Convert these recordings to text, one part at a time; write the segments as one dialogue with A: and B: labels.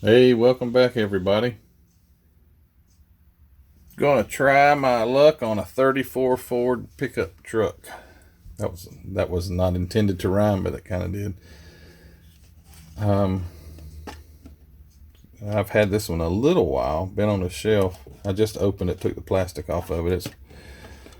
A: Hey, welcome back, everybody. Gonna try my luck on a 34 Ford pickup truck. That was not intended to rhyme, but it kind of did. Um, I've had this one a little while, been on the shelf. I just opened it, took the plastic off of it.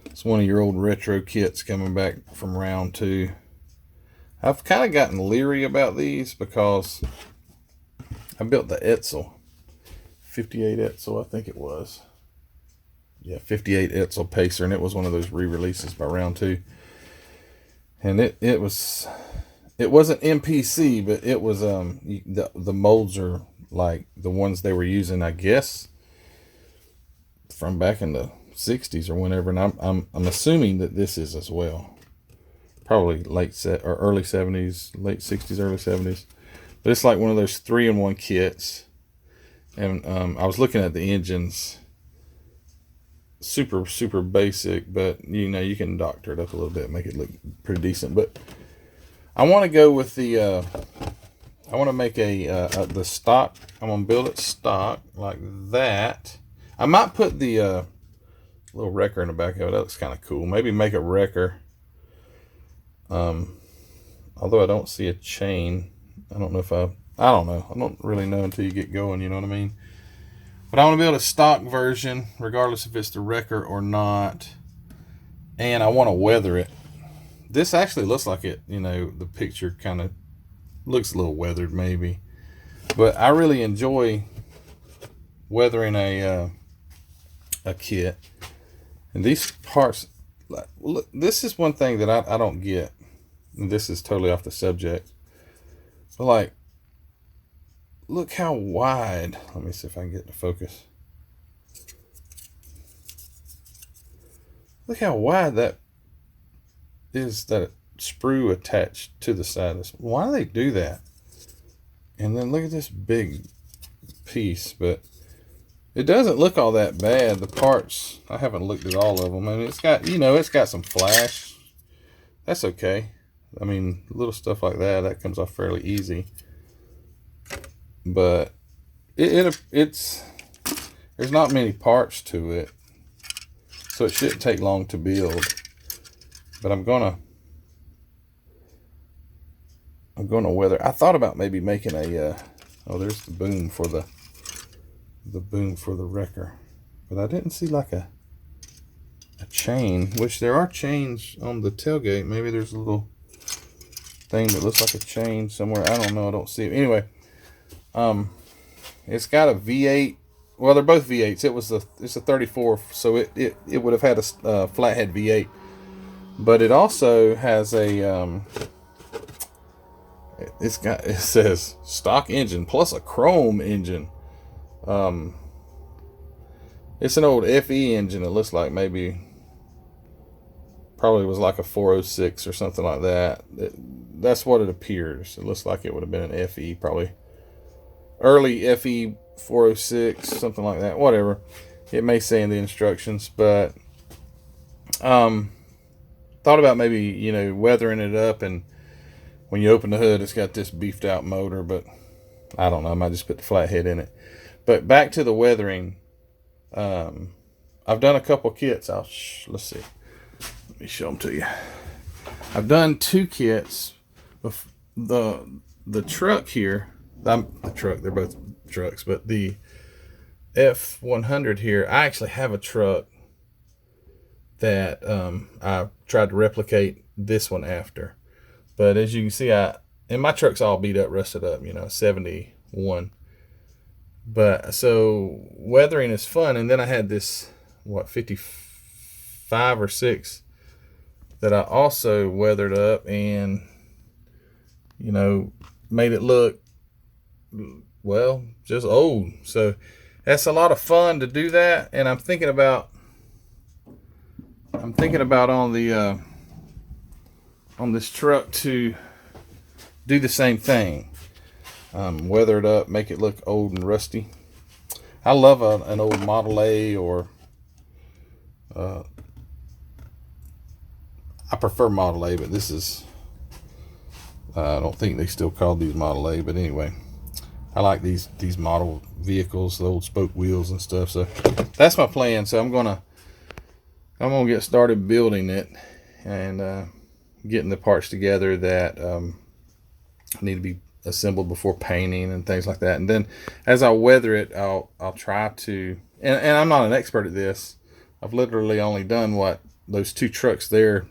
A: It's one of your old retro kits coming back from round two. I've kind of gotten leery about these because I built the Etzel, 58 Etzel, I think it was. Yeah, 58 Etzel Pacer, and it was one of those re-releases by round two. And it wasn't MPC, but it was the molds are like the ones they were using, I guess, from back in the 60s or whenever. And I'm assuming that this is as well. Probably early 70s, late 60s, early 70s. But it's like one of those 3-in-1 kits. And I was looking at the engines. Super basic, but you can doctor it up a little bit, make it look pretty decent. But I want to go with the I want to make the stock. I'm gonna build it stock like that. I might put the little wrecker in the back of it. That looks kind of cool. Maybe make a wrecker. Although I don't see a chain. I don't know if I don't know. I don't really know until you get going, you know what I mean? But I want to build a stock version, regardless if it's the wrecker or not. And I want to weather it. This actually looks like it, the picture kind of looks a little weathered maybe. But I really enjoy weathering a kit. And these parts, look, this is one thing that I don't get. And this is totally off the subject. But like, look how wide. Let me see if I can get the focus. Look how wide that is, that sprue attached to the side of this. Why do they do that? And then look at this big piece. But it doesn't look all that bad. The parts, I haven't looked at all of them. I mean, it's got some flash. That's okay. I mean, little stuff like that comes off fairly easy. But it's there's not many parts to it, so it shouldn't take long to build. But I'm gonna weather. I thought about maybe making there's the boom for the wrecker, but I didn't see like a chain, which there are chains on the tailgate. Maybe there's a little thing that looks like a chain somewhere. I don't know. I don't see it. Anyway, it's got a V8. Well, they're both V8s. It's a 34, so it would have had a flathead V8, but it also has a it says stock engine plus a chrome engine. It's an old FE engine. It looks like probably was like a 406 or something like that. That's what it appears. It looks like it would have been an FE, probably early FE 406, something like that. Whatever it may say in the instructions, but thought about maybe weathering it up, and when you open the hood, it's got this beefed out motor. But I don't know. I might just put the flathead in it. But back to the weathering. I've done a couple kits. Let's see. Let me show them to you. I've done 2 kits. The truck here. The truck. They're both trucks, but the F100 here. I actually have a truck that I tried to replicate this one after. But as you can see, and my truck's all beat up, rusted up. 71. But so weathering is fun. And then I had this 55 or 6 that I also weathered up and made it look, well, just old. So that's a lot of fun to do that. And I'm thinking about on this truck to do the same thing. Weather it up, make it look old and rusty. I love an old Model A, or I prefer Model A, but this is I don't think they still call these Model A, but anyway, I like these model vehicles, the old spoke wheels and stuff. So that's my plan. So I'm gonna get started building it and getting the parts together that need to be assembled before painting and things like that. And then as I weather it, I'll try to, and I'm not an expert at this. I've literally only done what those 2 trucks there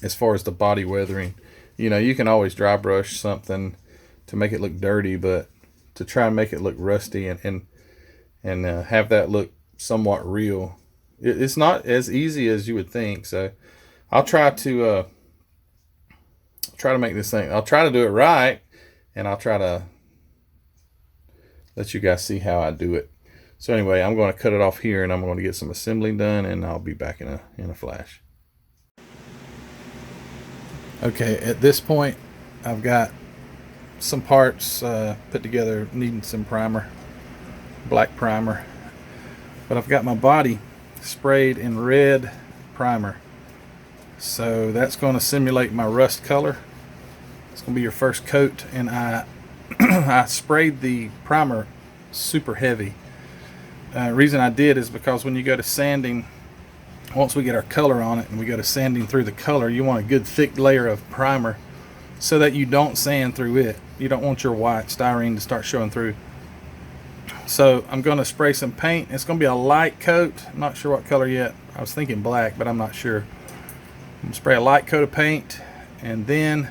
A: as far as the body weathering. You know, you can always dry brush something to make it look dirty, but to try and make it look rusty and have that look somewhat real, it's not as easy as you would think. So I'll try to make this thing. I'll try to do it right, and I'll try to let you guys see how I do it. So anyway, I'm going to cut it off here, and I'm going to get some assembling done, and I'll be back in a flash. Okay, at this point, I've got some parts put together, needing some primer, black primer. But I've got my body sprayed in red primer. So that's going to simulate my rust color. It's going to be your first coat, and I I sprayed the primer super heavy. Reason I did is because when you go to sanding, once we get our color on it and we go to sanding through the color, you want a good thick layer of primer so that you don't sand through it. You don't want your white styrene to start showing through. So I'm going to spray some paint. It's going to be a light coat. I'm not sure what color yet. I was thinking black, but I'm not sure. I'm going to spray a light coat of paint, and then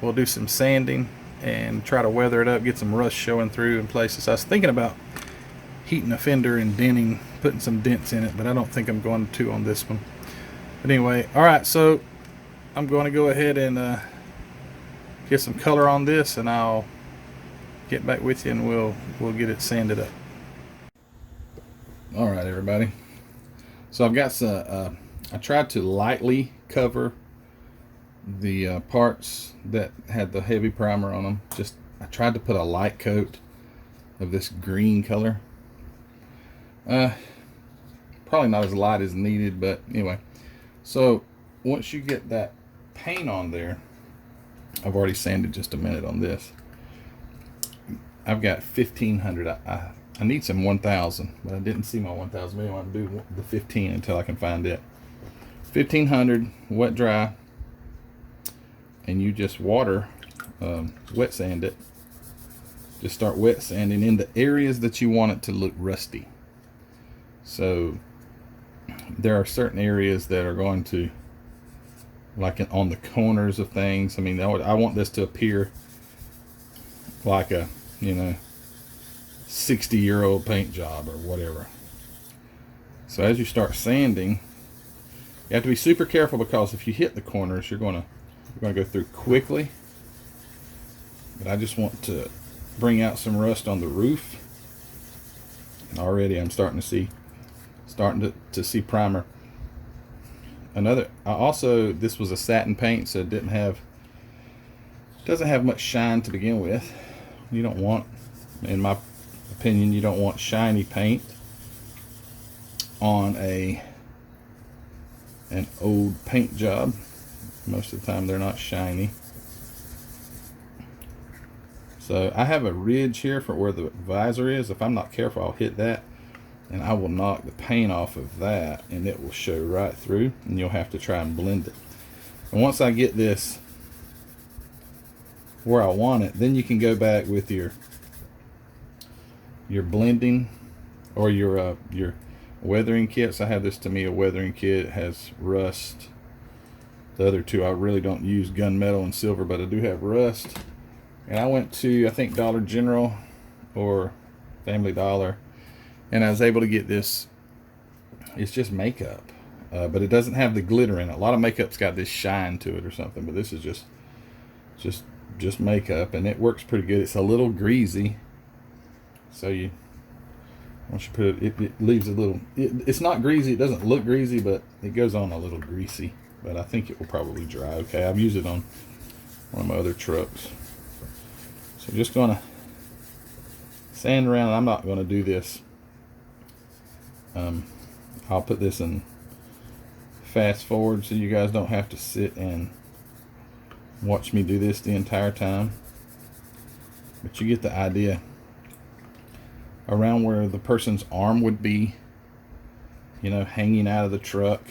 A: we'll do some sanding and try to weather it up, get some rust showing through in places. I was thinking about heating a fender and denting, putting some dents in it, but I don't think I'm going to on this one. But anyway, all right, so I'm going to go ahead and get some color on this, and I'll get back with you, and we'll get it sanded up. All right, everybody. So I've got some. I tried to lightly cover the parts that had the heavy primer on them. I tried to put a light coat of this green color. Probably not as light as needed, but anyway. So once you get that paint on there, I've already sanded just a minute on this. I've got 1500. I need some 1000, but I didn't see my 1000. Maybe I want to do the 15 until I can find it. 1500 wet dry, and you just wet sand it. Just start wet sanding in the areas that you want it to look rusty. So there are certain areas that are going to, like on the corners of things. I mean, I want this to appear like a 60-year-old paint job or whatever. So as you start sanding, you have to be super careful, because if you hit the corners, you're going to go through quickly. But I just want to bring out some rust on the roof, and already I'm starting to see primer. This was a satin paint, so it doesn't have much shine to begin with. You don't want, in my opinion, you don't want shiny paint on an old paint job. Most of the time they're not shiny. So I have a ridge here for where the visor is. If I'm not careful, I'll hit that, and I will knock the paint off of that, and it will show right through, and you'll have to try and blend it. And once I get this where I want it, then you can go back with your blending or your weathering kits. I have this Tamiya weathering kit. It has rust. The other two I really don't use, gunmetal and silver, but I do have rust. And I went to, I think, Dollar General or Family Dollar, and I was able to get this. It's just makeup, but it doesn't have the glitter in it. A lot of makeup's got this shine to it or something, but this is just makeup, and it works pretty good. It's a little greasy, so once you put it leaves a little. It's not greasy. It doesn't look greasy, but it goes on a little greasy. But I think it will probably dry okay. I've used it on one of my other trucks. So just gonna sand around. I'm not gonna do this. I'll put this in fast forward so you guys don't have to sit and watch me do this the entire time. but you get the idea. Around where the person's arm would be, you know, hanging out of the truck,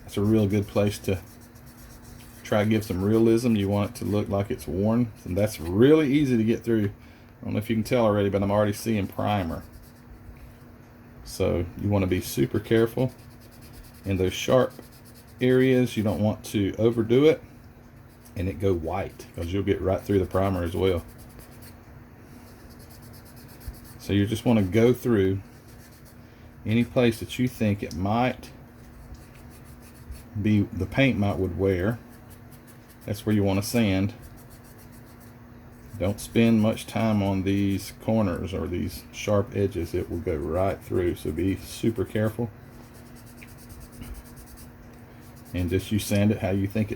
A: that's a real good place to try to give some realism. You want it to look like it's worn, and that's really easy to get through. I don't know if you can tell already, but I'm already seeing primer. So you want to be super careful in those sharp areas. You don't want to overdo it and it go white, because you'll get right through the primer as well. So you just want to go through any place that you think it might be, the paint would wear. That's where you want to sand. Don't spend much time on these corners or these sharp edges. It will go right through, so be super careful. And just you sand it how you think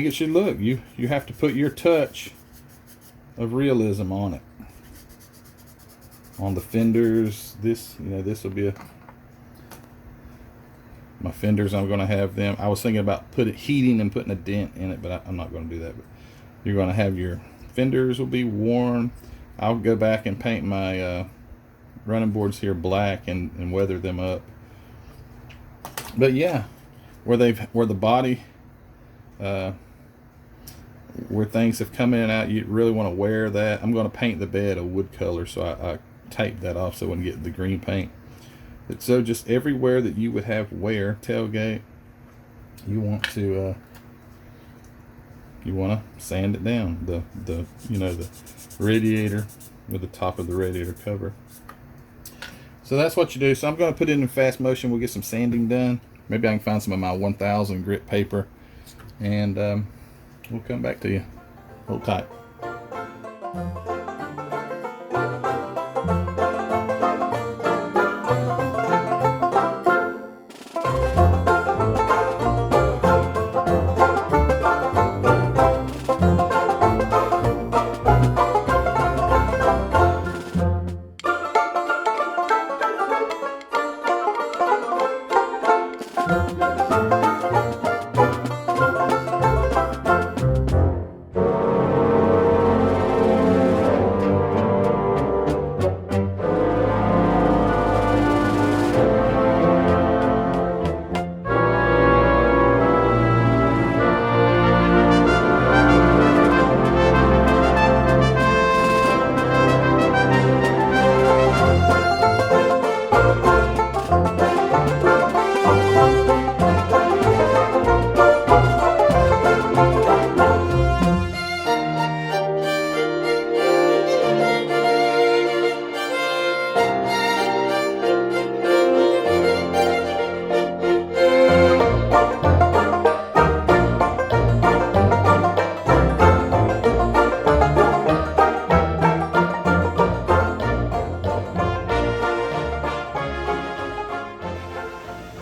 A: it should look. You have to put your touch of realism on it. On the fenders, this will be my fenders. I'm going to have them. I was thinking about heating and putting a dent in it, but I'm not going to do that. But you're going to have your fenders will be worn. I'll go back and paint my running boards here black and weather them up. But yeah, where the body, where things have come in and out, you really want to wear that. I'm going to paint the bed a wood color, so I taped that off so I wouldn't get the green paint. But so just everywhere that you would have wear, tailgate, you want to sand it down. The radiator with the top of the radiator cover. So that's what you do. So I'm going to put it in fast motion. We'll get some sanding done. Maybe I can find some of my 1000 grit paper, and we'll come back to you. Hold tight.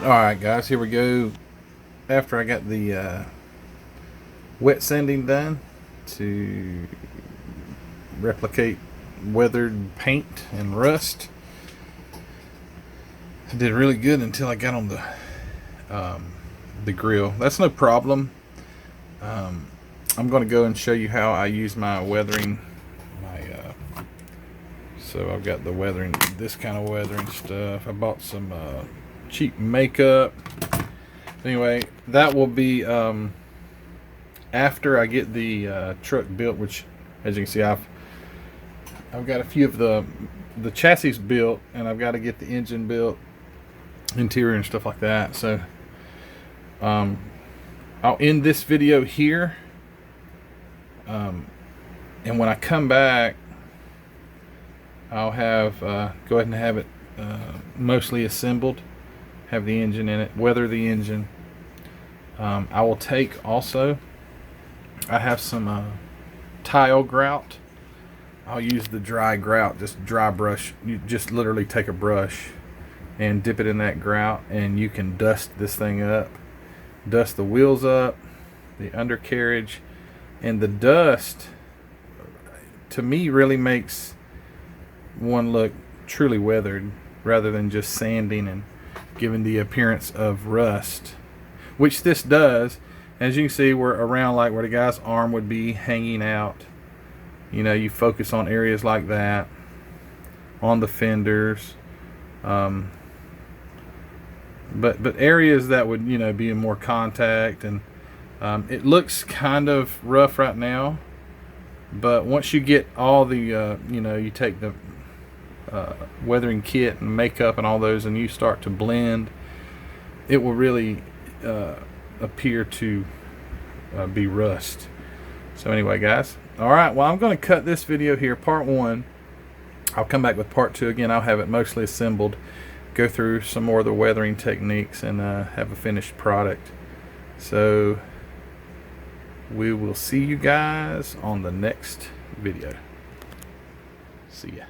A: Alright guys, here we go. After I got the wet sanding done to replicate weathered paint and rust, I did really good until I got on the grill. That's no problem. I'm going to go and show you how I use my weathering. So I've got the weathering, this kind of weathering stuff. I bought some cheap makeup. Anyway, that will be after I get the truck built, which, as you can see, I've got a few of the chassis built, and I've got to get the engine built, interior and stuff like that. So I'll end this video here, and when I come back, I'll have go ahead and have it mostly assembled, have the engine in it, weather the engine. I will take also, I have some tile grout. I'll use the dry grout, just dry brush. You just literally take a brush and dip it in that grout, and you can dust this thing up, dust the wheels up, the undercarriage, and the dust to me really makes one look truly weathered, rather than just sanding and giving the appearance of rust, which this does. As you can see, we're around like where the guy's arm would be hanging out. You know, you focus on areas like that, on the fenders, but areas that would, you know, be in more contact. And it looks kind of rough right now, but once you get all the you know, you take the weathering kit and makeup and all those, and you start to blend, it will really appear to be rust. So anyway, guys, all right, well, I'm going to cut this video here, part 1. I'll come back with part 2 again. I'll have it mostly assembled, go through some more of the weathering techniques, and have a finished product. So we will see you guys on the next video. See ya.